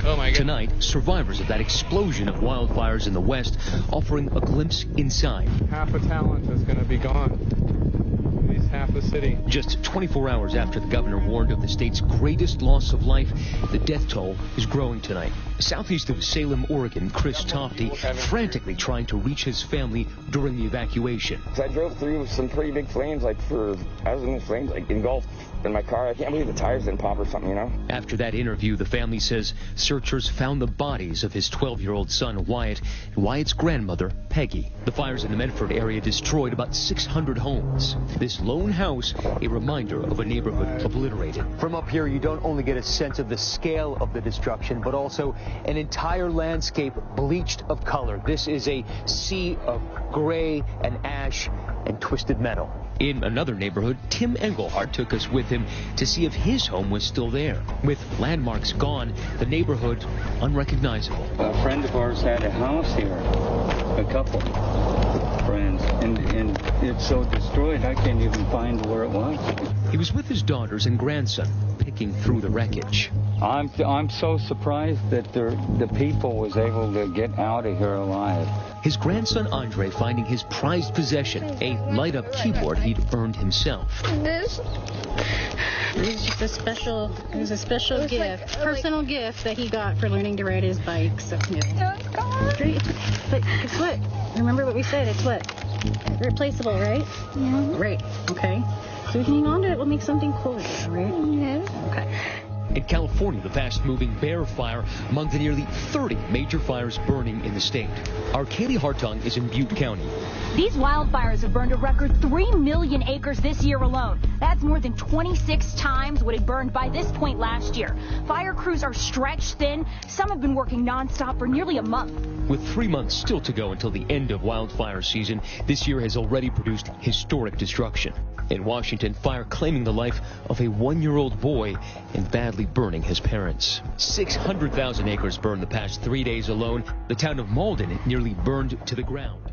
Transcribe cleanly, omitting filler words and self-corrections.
Oh my God. Tonight, survivors of that explosion of wildfires in the West offering a glimpse inside. Half a talent is going to be gone. At least half the city. Just 24 hours after the governor warned of the state's greatest loss of life, the death toll is growing tonight. Southeast of Salem, Oregon, Chris Tofty frantically trying to reach his family during the evacuation. I drove through some pretty big flames, I was in the flames, engulfed in my car. I can't believe the tires didn't pop or something, you know? After that interview, the family says searchers found the bodies of his 12-year-old son, Wyatt, and Wyatt's grandmother, Peggy. The fires in the Medford area destroyed about 600 homes. This lone house, a reminder of a neighborhood obliterated. From up here, you don't only get a sense of the scale of the destruction, but also an entire landscape bleached of color. This is a sea of gray and ash and twisted metal. In another neighborhood, Tim Engelhardt took us with him to see if his home was still there. With landmarks gone, the neighborhood unrecognizable. A friend of ours had a house here, a couple friends, and it's so destroyed I can't even find where it was. He was with his daughters and grandson, picking through the wreckage. I'm so surprised that the people was able to get out of here alive. His grandson Andre finding his prized possession, a light-up keyboard he'd earned himself. This is just a special, it was a special gift, personal gift that he got for learning to ride his bike. So, yeah. Great. But guess what? Remember what we said, it's what? Replaceable, right? Yeah. Right, okay. So we can hang on to it, we'll make something cool with it, right? Yeah. Okay. In California, the fast-moving Bear Fire among the nearly 30 major fires burning in the state. Our Kaylee Hartung is in Butte County. These wildfires have burned a record 3 million acres this year alone. That's more than 26 times what had burned by this point last year. Fire crews are stretched thin. Some have been working nonstop for nearly a month. With 3 months still to go until the end of wildfire season, this year has already produced historic destruction. In Washington, fire claiming the life of a 1-year-old boy and badly burning his parents. 600,000 acres burned the past 3 days alone. The town of Malden nearly burned to the ground.